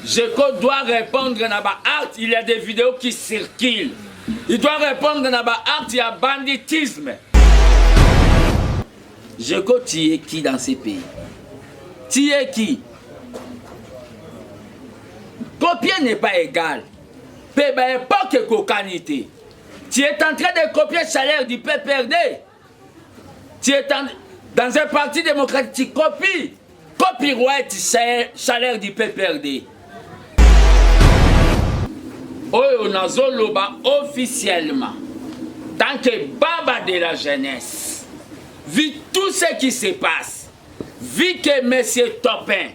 Jeko doit répondre à art, il y a des vidéos qui circulent. Il doit répondre à art, il y a banditisme. Jeko, tu es qui dans ces pays? Tu es qui? Copier n'est pas égal. Péba pas que cocanité. Tu es en train de copier le salaire du PPRD. Tu es dans un parti démocratique, tu copies. Copyright salaire du PPRD. Oyo nazoloba officiellement, tant que baba de la jeunesse, vu tout ce qui se passe, vu que M. Topin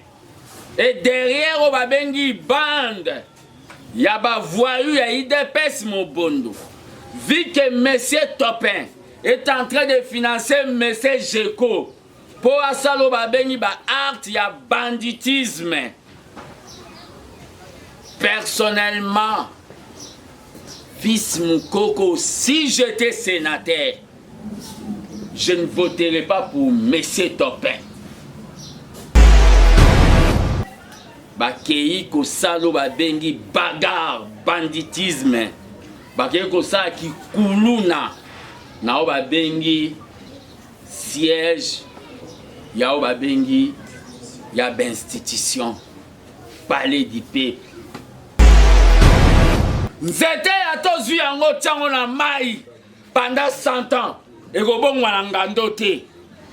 est derrière au babengi bande, yaba voyou ya IDPS Mobondo, vu que M. Topin est en train de financer M. Jeko, pour asalo babengi ba art ya banditisme. Personnellement, fils Moukoko, si j'étais sénateur, je ne voterai pas pour M. Topin. Bakei kosalo babengi bagarre, banditisme. Bakei kosala ki kuluna. Na babengi siège. Ya babengi ya institution. Palais du peuple. Nzete ya tozwi yango tiango na mai pendant 100 ans. Ego bongwa na ngando te.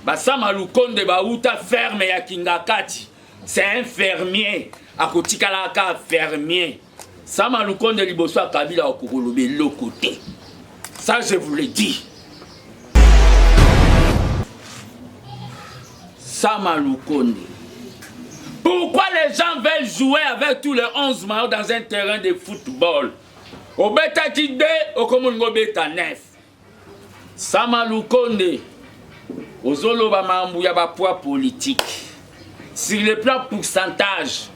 Basama Lukonde bauta ferme ya Kingakati. C'est un fermier. Akotikalaka fermier. Sama Lukonde liboso a Kabila okokolobe lokote. Ça je vous le dis. Sama Lukonde. Pourquoi les gens veulent jouer avec tous les 11 maillots dans un terrain de football? Au bêta qui dé, au commun bêta 9. Sama Lukonde, aux Zoloba Mambuya poids politique. Sur le plan pourcentage,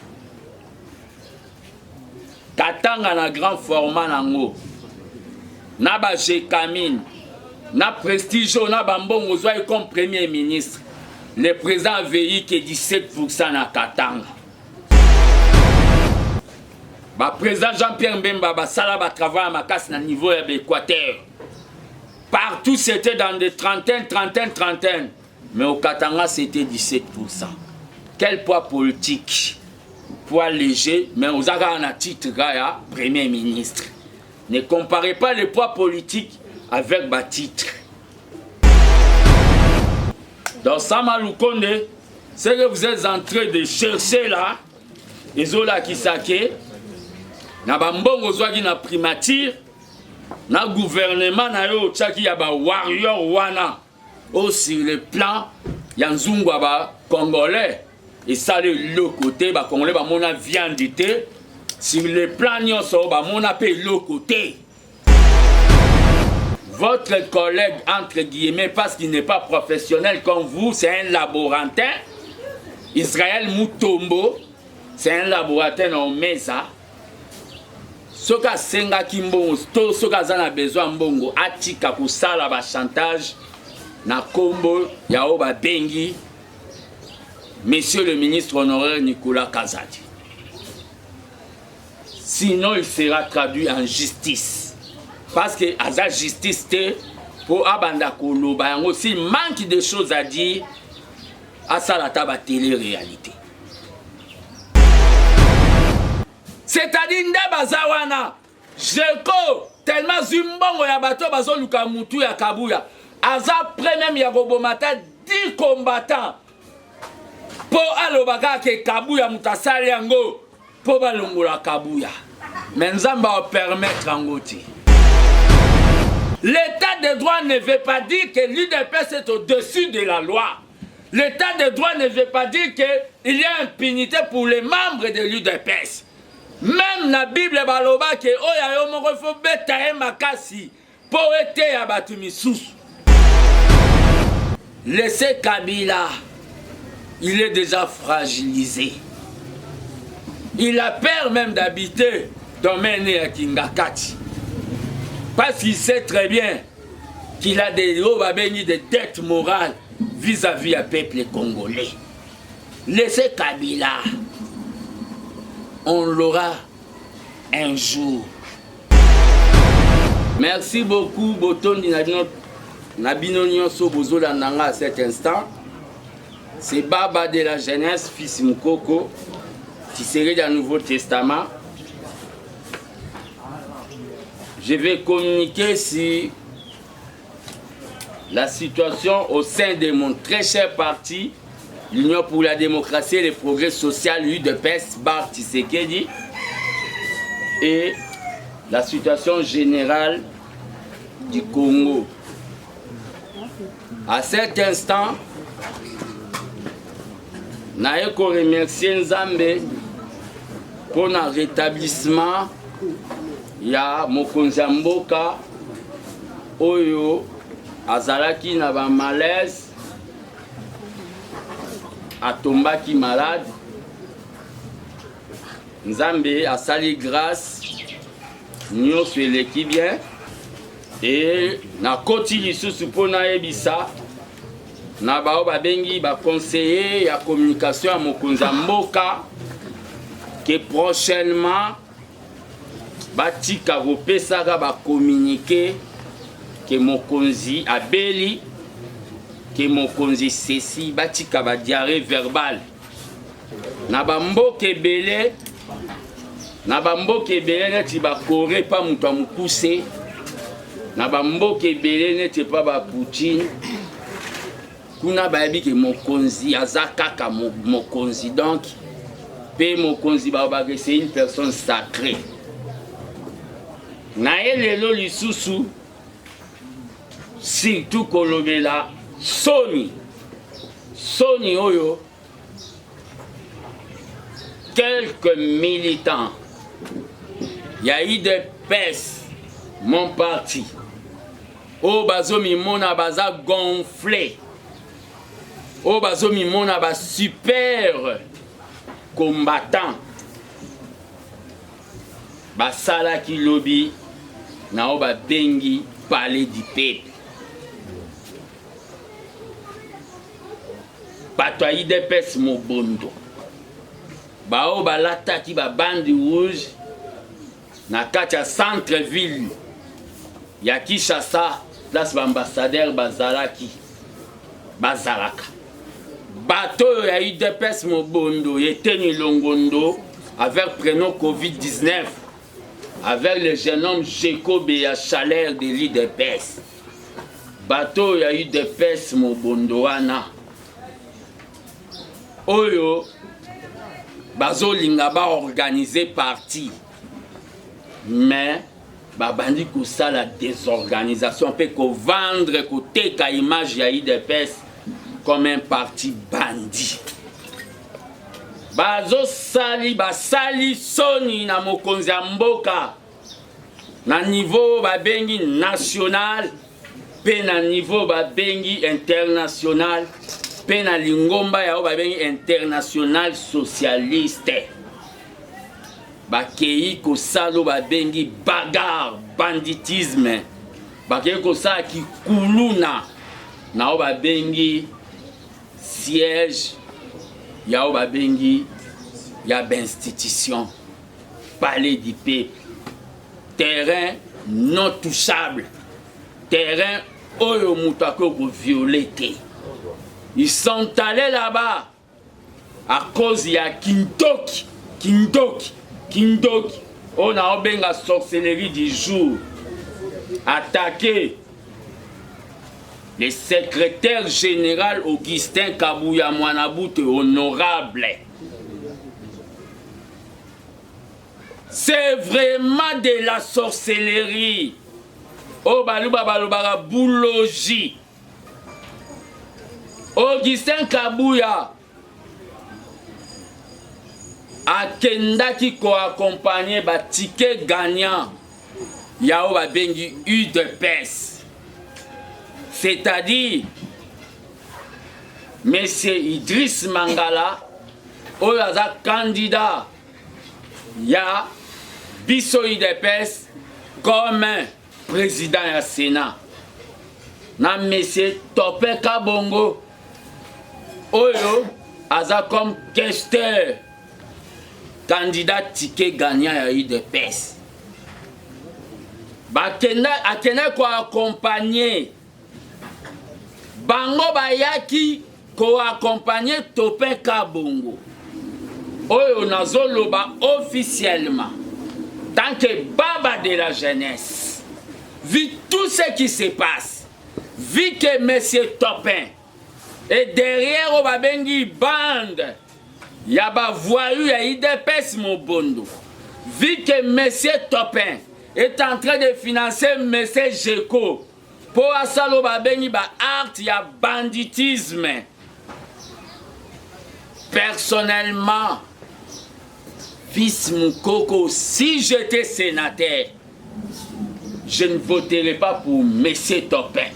Katanga na grand format nango. Naba Jekamine, na Prestigio, na Bambongo Zouaï comme premier ministre. Le président a veillé que 17% na Katanga. Le président Jean-Pierre Mbemba a travaillé à Makas na niveau de l'Équateur. Partout c'était dans des trentaines. Mais au Katanga c'était 17%. Quel poids politique? Poids léger, mais aux Agas a titre Gaya, premier ministre. Ne comparez pas le poids politique avec le titre. Dans Sama Lukonde, ce que vous êtes en train de chercher là, Ezola Kisake, na bambongo zwaki na primature, na gouvernement na yo tchaki ya ba warrior wana, au sur le plan, yanzungwa ba congolais, et ça le côté, ba congolais ba mona viandité, sur le plan nyonso ba mona pe le côté. Votre collègue, entre guillemets, parce qu'il n'est pas professionnel comme vous, c'est un laborantin. Israël Moutombo, c'est un laborantin en Mesa. Soka senga kimbongo, to soka zana besoin mbongo, atika kusala ba chantage, na kombo, yao ba bengi, Monsieur le ministre honoraire Nicolas Kazadi. Sinon, il sera traduit en justice. Parce que la justice, pour Abanda Koloba, s'il manque de choses à dire, à ça la table télé-réalité. C'est-à-dire, Ndabazawana, Jeko, tellement Zumbongo Yabato, Bazo Lukamutu ya Kabuya, Aza premier Yagobomata, 10 combattants, pour Alobaka ke Kabuya Mutasali Yango, pour Balongola Kabuya. Mais Nzamba va permettre Angoti. L'état de droit ne veut pas dire que l'UDPS est au-dessus de la loi. L'état de droit ne veut pas dire qu'il y a impunité pour les membres de l'UDPS. Même la Bible baloba que oya yo moko fo beta makasi po ete ya batu misusu. Laissez Kabila, il est déjà fragilisé. Il a peur même d'habiter dans domaine à Kingakati. Parce qu'il sait très bien qu'il a des dettes morales vis-à-vis du peuple congolais. Laissez Kabila. on l'aura un jour. Merci beaucoup, Botondi Nabino Nyonso Bozola Nanga à cet instant. C'est Baba de la jeunesse, fils Mukoko, qui serait dans le Nouveau Testament. Je vais communiquer sur la situation au sein de mon très cher parti, l'Union pour la démocratie et le progrès social, UDPS, Bar Tshisekedi, et la situation générale du Congo. À cet instant, je remercie Nzambe pour le rétablissement. Il y a Mokonzi Mboka, Oyo, Azalaki na ba malaise, Atombaki malade. Nzambe a sali grâce, nous sommes l'équipe bien. Et na koti lisusu pona ebisa na bao babengi ba conseiller ya communication à Mokonzi Mboka que prochainement batika kopesaka ba communiquer que Mokonzi abeli que Mokonzi ceci batika ba diarrhée verbale na ba mboka ebele neti ba Corée pa mutu amukuse na bamboka ebele neti pa ba Poutine kuna bayebi ke Mokonzi aza kaka Mokonzi, donc pe Mokonzi babake c'est une personne sacrée. Na elelo lisusu surtout kolobela soni oyo quelques militants ya UDPS mon parti o bazo mimona baza gonflé o bazo mimona ba super combattant basala ki lobby na o ba bengi palais du peuple bato ya UDPS mobondo bao balataki ba bande rouge na kati ya centre ville ya Kinshasa, place l'ambassadeur bazalaka bateau ya UDPS mobondo eteni longondo avec prénom Covid-19 avec le jeune homme Jacob et Chaleur de l'UDPS bateau ya UDPS mobondo wana oyo bazolinga ba organiser parti mais babandi kosala désorganisation pe ko vendre koteka image ya UDPS comme un parti bandit. Basali soni na Mokonzi Mboka na niveau babengi national pe na niveau babengi international pe na lingomba ya babengi international socialiste. Bakei kosalo babengi bagarre, banditisme. Bakei kosala ki kuluna na babengi siège ya babengi ya institution, palais du peuple, terrain non touchable, terrain oyo mutako ko violer. Ils sont allés là-bas à cause ya Kindoki, on a obenga sorcellerie du jour, attaqué le secrétaire général Augustin Kabouya Mwanaboute honorable. C'est vraiment de la sorcellerie. Oh baluba balubara boulogie. Augustin Kabouya akendaki ko accompagner ba ticket gagnant yao ba bengi UDPS, c'est-à-dire monsieur Idriss Mangala oyo aza candidat ya biso UDPS comme président ya Sénat na monsieur Topé Kabongo oyo aza comme questeur candidat ticket gagnant ya UDPS. Akende ko accompagner bango bayaki ko accompagner Topin Kabongo. Oyo nazoloba officiellement tant que baba de la jeunesse, vu tout ce qui se passe, vu que monsieur Topin et derrière au babengi bande yaba voyou ya UDPS Mobondo, vu que monsieur Topin est en train de financer monsieur Jeko pour asalo babengi ba art ya banditisme. Personnellement, fils Moukoko, si j'étais sénateur, je ne voterai pas pour monsieur Topin.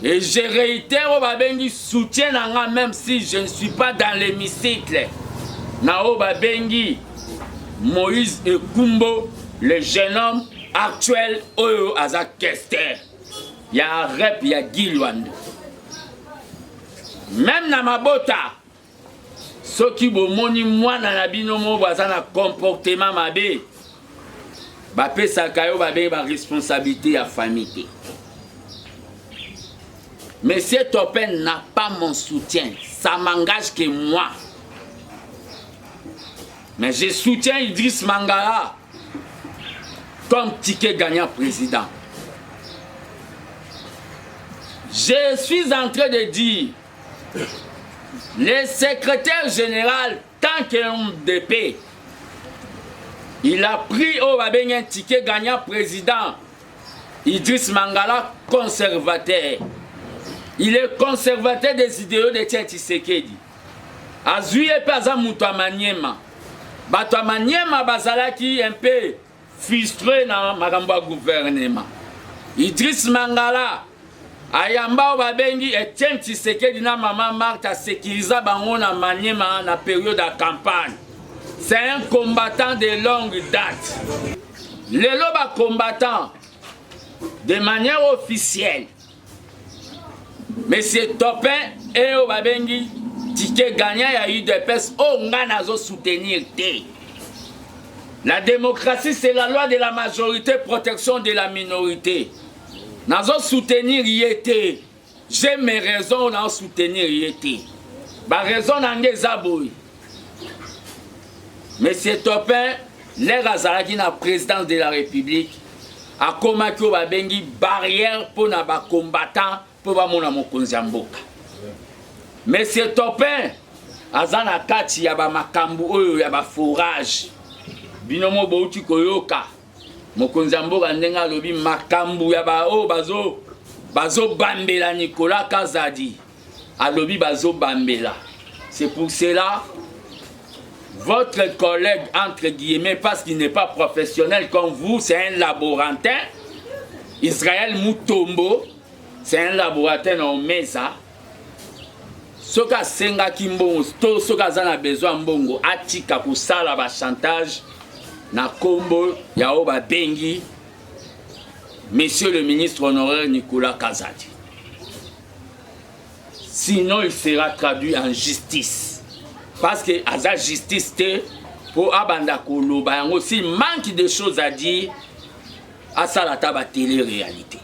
Et je réitère au babengi soutien à moi, même si je ne suis pas dans l'hémicycle. Nao babengi Moïse Ekumbo, le jeune homme actuel Oyo Azak Kester. Il y a un rep, il y a Gilwando. Même dans ma bota, ceux qui bomoni moi dans la binomo bazana comportement mabe, bape sakayo babe ba responsabilité à famille. Monsieur Topin n'a pas mon soutien, ça m'engage que moi. Mais je soutiens Idriss Mangala comme ticket gagnant président. Je suis en train de dire, le secrétaire général, tant qu'un DP, il a pris au un ticket gagnant président, Idriss Mangala, conservateur. Il est conservateur des idéaux de Tshisekedi. Azui et pas à Moutouamaniema. Batouamaniema bazalaki un peu frustré dans Magamba gouvernement. Idriss Mangala, Ayamba Babengi et Tshisekedi na maman Martha sécurisa bango na Maniema na période de campagne. C'est un combattant de longue date. Le loba combattant de manière officielle. Monsieur Topin et au Babengi ticket gagnant il y a eu des personnes au Nganazo soutenir. La démocratie c'est la loi de la majorité, protection de la minorité. Nazo soutenir y était. J'ai mes raisons dans soutenir y était. Ma raison dans les aboui. Monsieur Topin, l'air Azaraki na président de la République, a combattu au Babengi barrière pour na ba combattant pour ba mona mokonzi mboka. Monsieur Topin, azana kati ya ba makambu oyo ya ba forage. Binomo bouti koyoka. Mokonzi mboka ndenga lobi makambu ya ba o bazo bambela Nicolas Kazadi. Alobi bazo bambela. C'est pour cela votre collègue entre guillemets parce qu'il n'est pas professionnel comme vous, c'est un laborantin. Israël Mutombo, c'est un laboratoire en Mesa. Soka senga kimbongo, to soka zana besoin mbongo, atika kusala ba chantage na kombo ya oba bengi, monsieur le ministre honoraire Nicolas Kazadi. Sinon il sera traduit en justice. Parce que à justice pour abanda koloba yango aussi manque de choses à dire à ça la taba télé-réalité.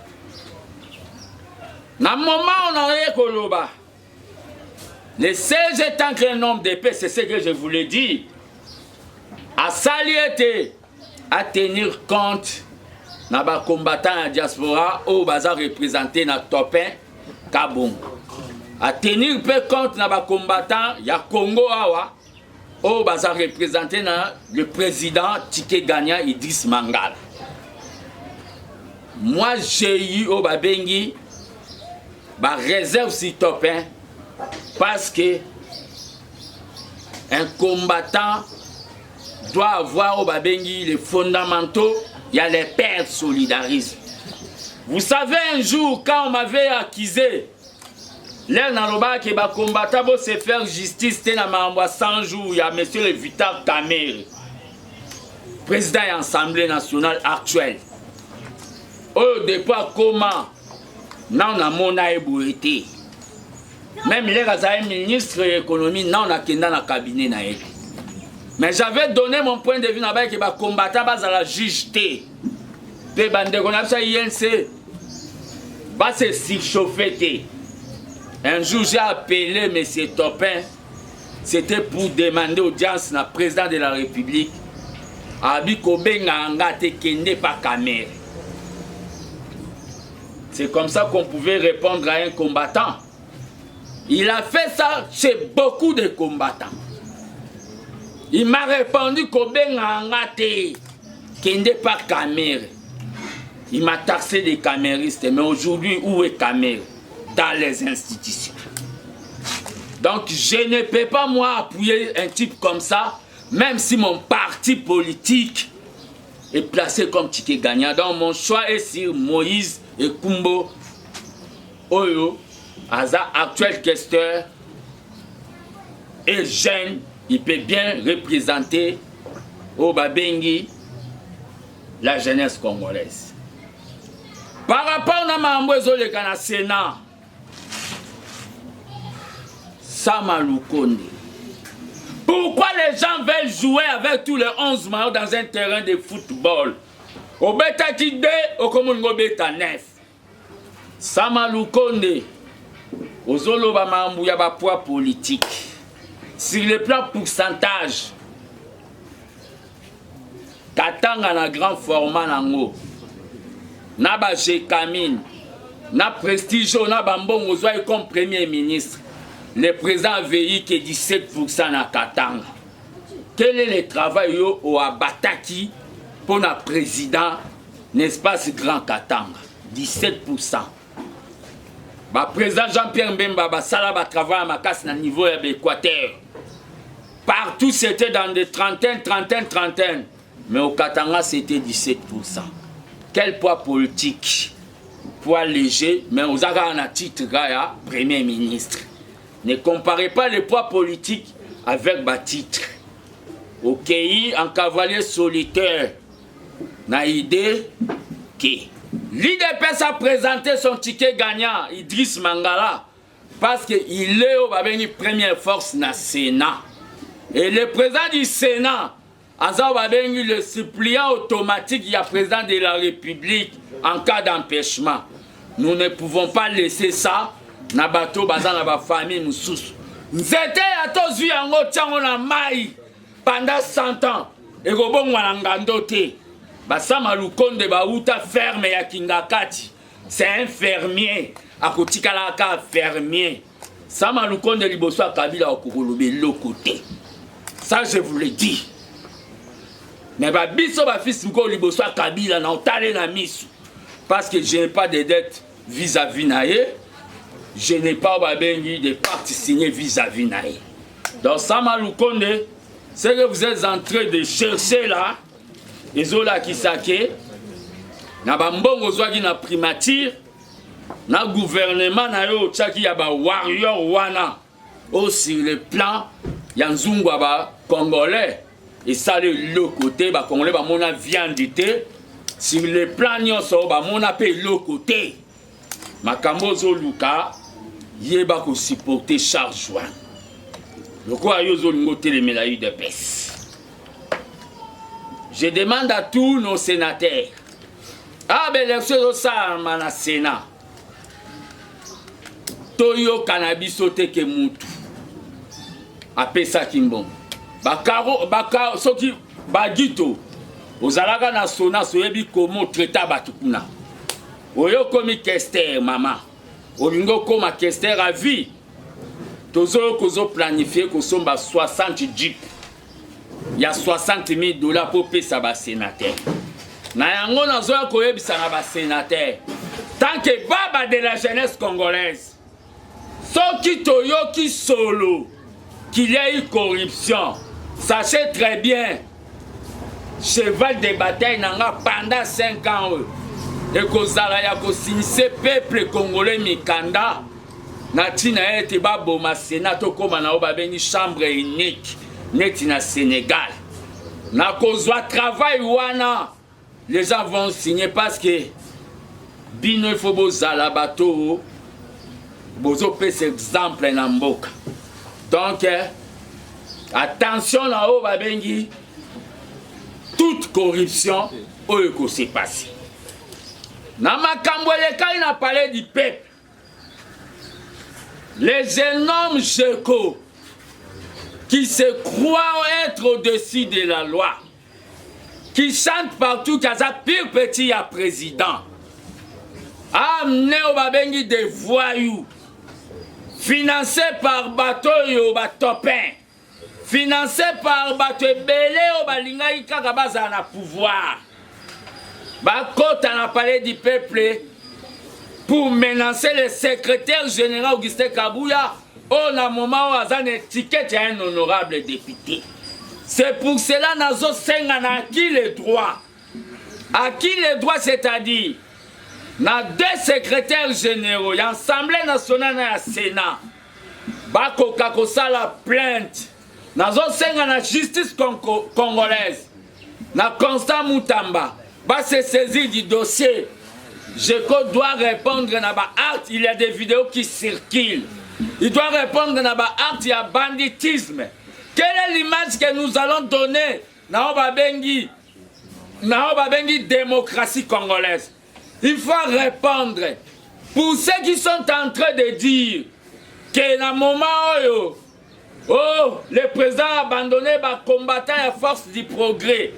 Dans le moment où on a koloba, le 16 tant que le nombre d'épées, c'est ce que je voulais dire. À saliété, à tenir compte na ba combattant à diaspora au bazar représenté na Topin Kabongo. À tenir peu compte na ba combattant ya Congo awa au bazar représenté na le président ticket gagnant Idriss Mangala. Moi j'ai eu au Babengi ba réserve si Topin parce que un combattant doit avoir au Babengi les fondamentaux, il y a les pères solidarisme. Vous savez un jour quand on m'avait accusé l'air dans le bas qui va combattre pour se faire justice, c'était dans 100 jours, il y a monsieur le Vital Kamer, président de l'Assemblée nationale actuelle. Au départ, comment non, on a mon été. Même les ministres de l'économie, non, on a dans le cabinet. Mais j'avais donné mon point de vue là-bas que les combattants à la juge T. Les bandits qu'on a fait INC. Va se surchauffer. Un jour, j'ai appelé M. Topin. C'était pour demander audience na président de la République. Abi Kobenga Ngate Kende pa Kamere. C'est comme ça qu'on pouvait répondre à un combattant. Il a fait ça chez beaucoup de combattants. Il m'a répondu Kobenga Ngate Kende pa Kamere. Il m'a taxé des caméristes. Mais aujourd'hui, où est Kamere? Dans les institutions. Donc, je ne peux pas, moi, appuyer un type comme ça, même si mon parti politique est placé comme ticket gagnant. Donc, mon choix est sur Moïse et Kumbo Oyo, Aza, actuel questeur, et jeune, il peut bien représenter au Babengi la jeunesse congolaise. Par rapport à Mambozo le Sénat, Sama Lukonde. Pourquoi les gens veulent jouer avec tous les 11 maillots dans un terrain de football? Au bêta qui dé, au Komungo bêta 9. Sama Lukonde. Au Zolo Bamambouya poids politique. Sur le plan pourcentage, Katanga na grand format nango. Na ba Jekamine. Na Prestige, na Bambongo Zouaï comme premier ministre. Le président a veillé que 17% na Katanga. Quel est le travail au Abataki pour le président, n'est-ce pas, ce grand Katanga? 17%. Le président Jean-Pierre Mbemba a travaillé à ma casse à niveau de l'Équateur. Partout c'était dans des trentaines. Mais au Katanga c'était 17%. Quel poids politique? Poids léger, mais aux Agana à titre Gaya, Premier ministre. Ne comparez pas les poids politiques avec le titre. Au pays, en cavalier solitaire, n'a idée que l'IDPS a présenté son ticket gagnant, Idriss Mangala, parce qu'il est au première force dans le Sénat. Et le président du Sénat, le suppliant automatique, il y a président de la République en cas d'empêchement. Nous ne pouvons pas laisser ça. Na bato baza na ba famille mususu nzete ya tozwi yango tiango na mai pendant 100 ans et gobongwa na ngando te Basama Lukonde ba uta ferme ya Kingakati c'est un fermier akotikala ka fermier Sama Lukonde liboso Kabila okolobe lokote ça je vous le dis mais ba biso ba fils mko liboso Kabila na otale na misu parce que je n'ai pas de dette vis-à-vis nae. Je n'ai pas de parties signées vis-à-vis naïe. Donc Sama Lukonde, ce que vous êtes en train de chercher là, les Zola Kisake, na bambongo zwagi na primature, na gouvernement na yo tchaki ya ba warrior wana, au sur le plan yanzungwa ba congolais, et ça le côté ba congolais ba mona viandité, sur le plan nyonso ba mona pe le côté. Makambo zo luka yeba ko supporter charge wan. Loko ayozo ngote les médailles de pes. Je demande à tous nos sénateurs. Ah ben l'élection ça na Sénat. Toyo cannabis sote ke mutu. Apesa kimbon. Bakaro soki bagito. Ozalaka na sona soyebi komo traiter batukuna. Oyo komi kester maman. Olingo koma kester à vie. Tozo kozo planifier ko somba 60 jeep. Il y a 60 000 $ pour payer ça ba sénateur. Na yango nazo koyebisa na ba sénateur. Tant que baba de la jeunesse congolaise. Soki toyoki solo qu'il y a eu corruption. Sachez très bien. Cheval de bataille nanga pendant 5 ans. Et kozala ya ko sinise peuple congolais mikanda. Natina ete babo ma sénato koma na obabengi chambre unique neti na Sénégal. Na kozwa travail wana les gens vont signer parce que bino il faut bozala bato bozo pese exemple na mboka. Donc Attention là-haut, babengi. Toute corruption, oyo s'est passé. Na makambo lekali na parlé du peuple. Les énormes Jeko qui se croient être au-dessus de la loi, qui chantent partout qu'il y a pire petit à président, amené au babengi des voyous, financés par bateau yo batopin, financés par bateau belé au balinga kaka baza na pouvoir. Bakota na parlé du peuple pour menacer le secrétaire général Augustin Kabouya. On a un moment où on a une étiquette à un honorable député. C'est pour cela que nous avons acquis les droits. Acquis les droits, c'est-à-dire, nous avons deux secrétaires généraux, l'Assemblée nationale et le Sénat. Bako Kakosa la plainte. Nous avons la justice congolaise. Nous avons Constant Moutamba. Va se saisir du dossier. Jeko doit répondre à l'acte. Il y a des vidéos qui circulent. Il doit répondre à l'acte. Il y a banditisme. Quelle est l'image que nous allons donner dans Babengi démocratie congolaise? Il faut répondre. Pour ceux qui sont en train de dire que dans le moment où le président a abandonné les combattants à force du progrès,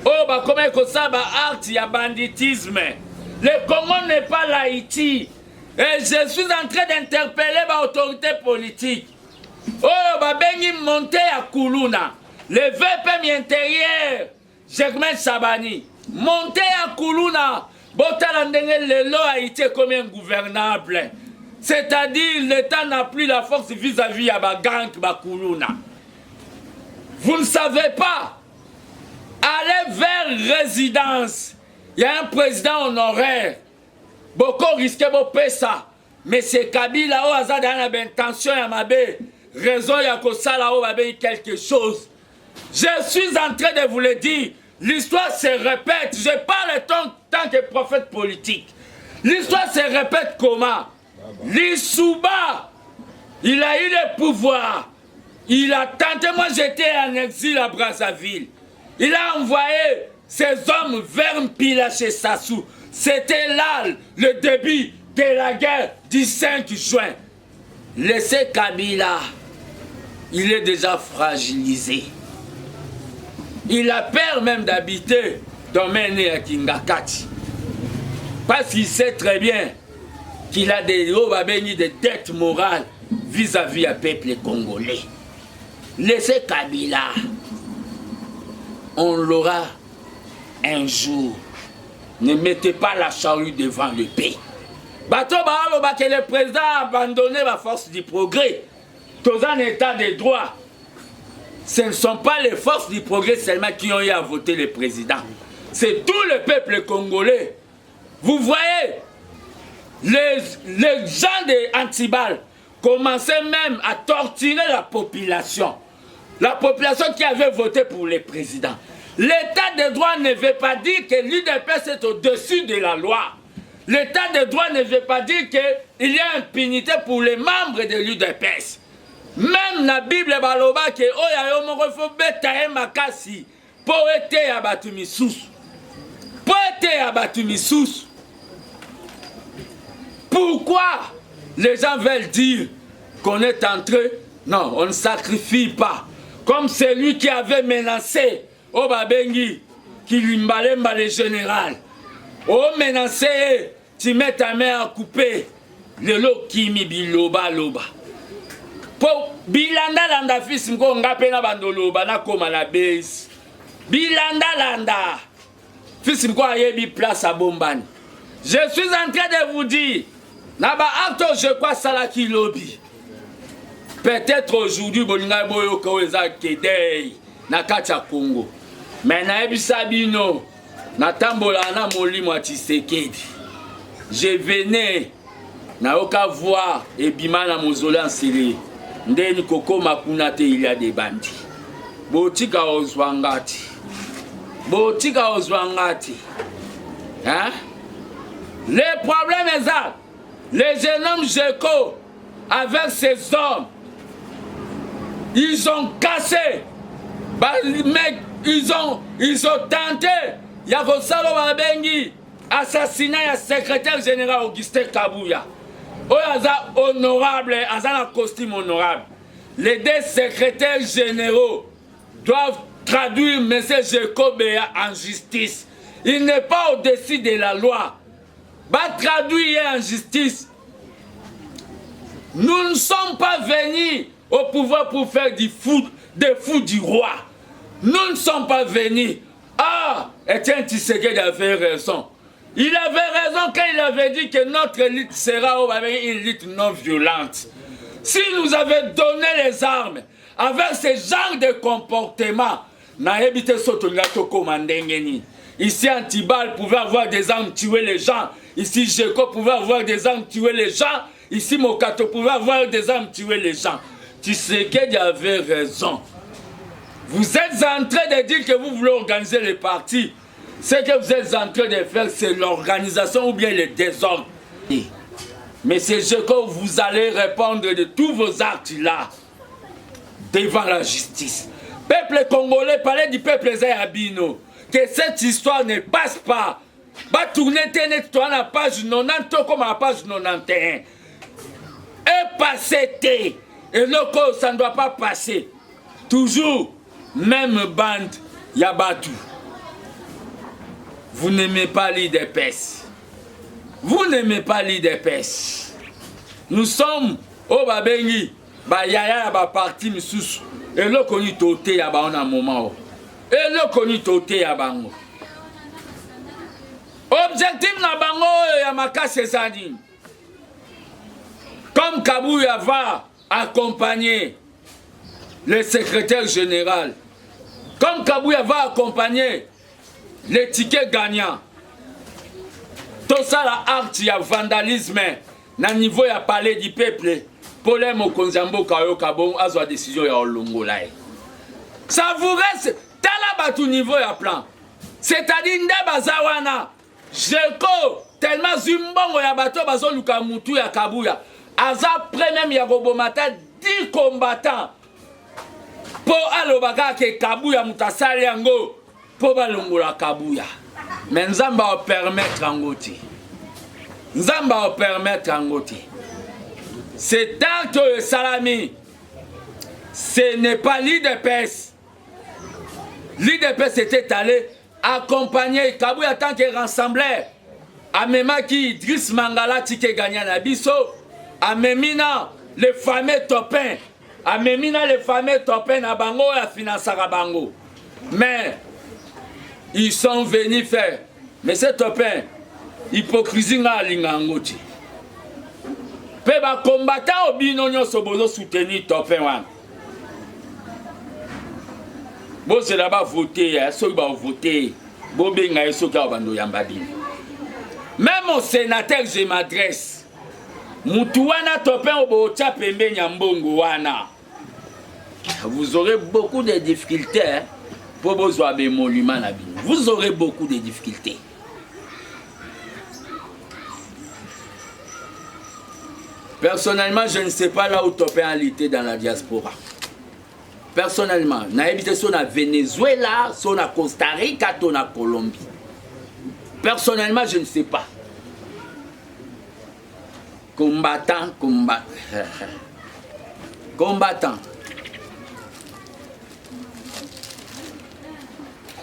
comment ça il y a banditisme. Le Congo n'est pas l'Haïti. Et je suis en train d'interpeller l'autorité politique. Babengi monté à Koulouna. Le VP intérieur, Germain Sabani. Monté à Koulouna. Botalandenge Lelo Haïti comme ingouvernable. C'est-à-dire l'État n'a plus la force vis-à-vis à Bagank Bakoulouna. Vous ne savez pas. Allez vers résidence. Il y a un président honoraire. Beaucoup risquent de ça. Mais c'est Kabila où a dans l'intention à ma raison ya kosala où quelque chose. Je suis en train de vous le dire. L'histoire se répète. Je parle tant que prophète politique. L'histoire se répète comment? Lissouba, il a eu le pouvoir. Il a tenté, moi j'étais en exil à Brazzaville. Il a envoyé ses hommes vers Mpila chez Sassou. C'était là le début de la guerre du 5 juin. Laissez Kabila, il est déjà fragilisé. Il a peur même d'habiter dans Méné à Kingakati. Parce qu'il sait très bien qu'il a des dettes morales vis-à-vis du peuple congolais. Laissez Kabila. On l'aura un jour. Ne mettez pas la charrue devant le pays. Bato que le président a abandonné la force du progrès. Dans un état de droit. Ce ne sont pas les forces du progrès seulement qui ont eu à voter le président. C'est tout le peuple congolais. Vous voyez, les gens de Antibal commençaient même à torturer la population. La population qui avait voté pour le président. L'état de droit ne veut pas dire que l'UDPS est au-dessus de la loi. L'état de droit ne veut pas dire qu'il y a impunité pour les membres de l'UDPS. Même la Bible baloba que oya yo moko fo beta makasi po ete ya batu misusu. Po ete ya batu misusu. Pourquoi les gens veulent dire qu'on est entré? Non, on ne sacrifie pas. Comme celui qui avait menacé au Babengi, qui lui mbalemba le général. Oh menacé, tu mets ta main à couper. Le lo kimi biloba loba. Pour bilanda landa fils mko ngape na bandoloba na koma na base. Bilanda landa. Fils mko ayebi place à Bombani. Je suis en train de vous dire, na ba acto je crois salaki lobby. Peut-être aujourd'hui bolinga boyo kaweza kedei na kacha Congo. Mais na ebisa bino na tambola na molimo a Tshisekedi. Je venais na oka voir ebima na mozole en Syrie. Ndeni koko makunate il y a des bandits. Botika ozwangati. Botika ozwangati. Hein? Le problème est ça. Les jeunes hommes Jeko avec ces hommes, ils ont cassé. Mais ils ont tenté. Il y a Rosalo Babengi, assassinat du secrétaire général Augustin Kabouya. Oyaza honorable, Azana costume honorable. Les deux secrétaires généraux doivent traduire M. Jacob en justice. Il n'est pas au-dessus de la loi. Va traduire en justice. Nous ne sommes pas venus au pouvoir pour faire des fous du roi. Nous ne sommes pas venus. Ah, Étienne Tshisekedi avait raison. Il avait raison quand il avait dit que notre élite sera une élite non violente. Si nous avions donné les armes avec ce genre de comportement, ici Antibal pouvait avoir des armes tuer les gens. Ici Jeko pouvait avoir des armes tuer les gens. Ici Mokato pouvait avoir des armes tuer les gens. Tshisekedi avait raison. Vous êtes en train de dire que vous voulez organiser les partis. Ce que vous êtes en train de faire, c'est l'organisation ou bien le désordre. Monsieur Jeko, vous allez répondre de tous vos actes-là devant la justice. Peuple congolais, parlez du peuple Zayabino. Que cette histoire ne passe pas. Va tourner à la page 90 comme à la page 91. Et passer. Et le ça ne doit pas passer. Toujours, même bande, Yabatu. Vous n'aimez pas l'IDPS. Vous n'aimez pas l'IDPS. Nous sommes au Babengi, Yaya, parti Missous. Et le connu toté à un moment. Et le connu toté à Bango. Objectif na Bango Yamaka Césani. Comme Kabouya va accompagner le secrétaire général, comme Kabouya va accompagner les tickets gagnants, tout ça la art, il y a vandalisme, na niveau il y a palais du peuple, pour les Mokonzambo Kayo Kabon, à la décision il y a Olongolai. Ça vous reste, t'as là tout niveau il y a plan. C'est-à-dire, Ndabazawana, Jeko, tellement Zumbongo ya bato bazo luka mutu ya Kabouya, aza même ya Robomata 10 combattants pour alobaka ke Kabouya mutasali yango pour balongola Kabouya. Mais Nzamba va permettre Angoti. Nzamba va permettre Angoti. C'est tant que Salami, ce n'est pas l'IDPS. L'IDPS était allé accompagner Kabouya tant que rassembleur. Amemaki Idriss Mangala tike gagnant na biso. Amemina les fameux topins. Amemina les fameux topins na bango ya financera bango. Mais ils sont venus faire. Mais ces topins, hypocrisie na lingangoti. Pe ba combattant au binonyo sobozo soutenir topin wan. Bon c'est là-bas voter, ceux qui vont voter. Bon benga ceux qui vont yambabini. Même au sénateur, je m'adresse. Moutouana topin au pembe nyambongo wana. Vous aurez beaucoup de difficultés pour vos monuments. Vous aurez beaucoup de difficultés. Personnellement, je ne sais pas là où topin a été dans la diaspora. Personnellement, je n'ai habité sur la Venezuela, sur la Costa Rica, sur la Colombie. Personnellement, je ne sais pas. Combattant. Combattant.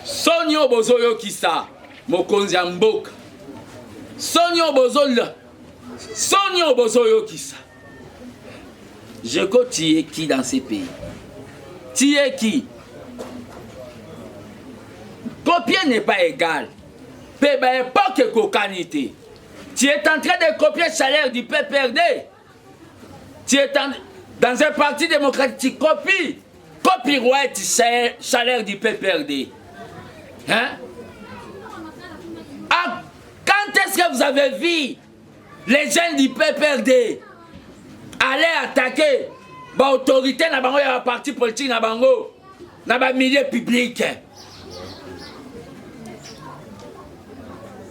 Sonyo bozoyo kisa, mokonzi mboka. Sonyo bozoyo kisa. Je crois tu es qui dans ces pays? Tu es qui? Copier n'est pas égal. Pas que cocanité. Tu es en train de copier le salaire du PPRD. Tu es dans un parti démocratique, tu copies. Copyright salaire du PPRD. Hein? Ah, quand est-ce que vous avez vu les jeunes du PPRD aller attaquer l'autorité dans le parti politique dans le milieu public?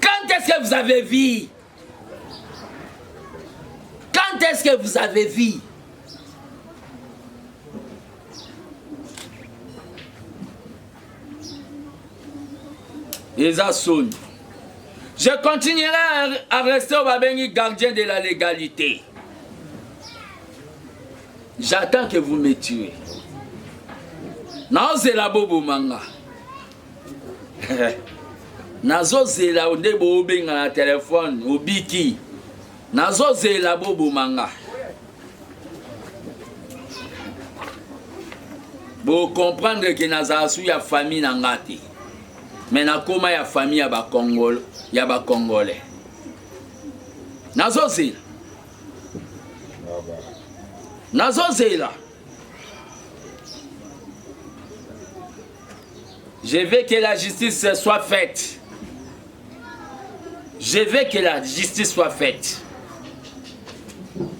Quand est-ce que vous avez vu? Quand est-ce que vous avez vu? Eza Sony. Je continuerai à rester au Babengi gardien de la légalité. J'attends que vous me tuez. Nazozela bobo manga. Nazozela onde bo benga na téléphone obiki. Nazozela bobo manga. Bo comprendre que nazasu ya famille na ngati. Mais nakoma ya famille ya ba Congolais, ya ba Congolais. Nazozela. Nazozela. Je veux que la justice soit faite. Je veux que la justice soit faite.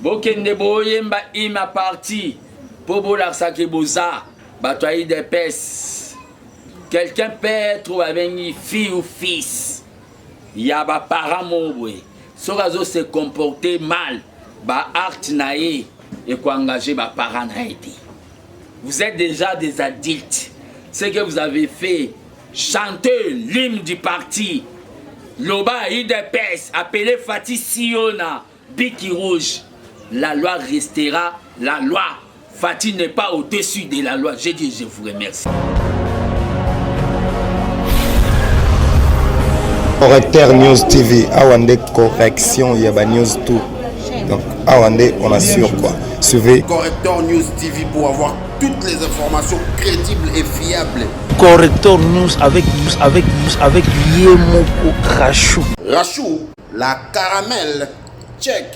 Bokende boyemba ima parti pour bola sakeboza batoyi de pes. Quelqu'un peut être avec une fille ou fils. Il y a ba parents mobwe. Sorazo se comporter mal, ba acte naé et quoi engager ba parents naé. Vous êtes déjà des adultes. Ce que vous avez fait, chanter l'hymne du parti, Loba IDPS, appelé Fatih Siona, Biki Rouge, la loi restera la loi. Fatih n'est pas au-dessus de la loi. J'ai dit, je vous remercie. Correcteur News TV, Awande correction, il y a news tout. Donc, Awande, on assure quoi. Suivez Correcteur News TV pour avoir toutes les informations crédibles et fiables. Correcteur News avec Yemoko Rachou. Rachou, la caramel, check.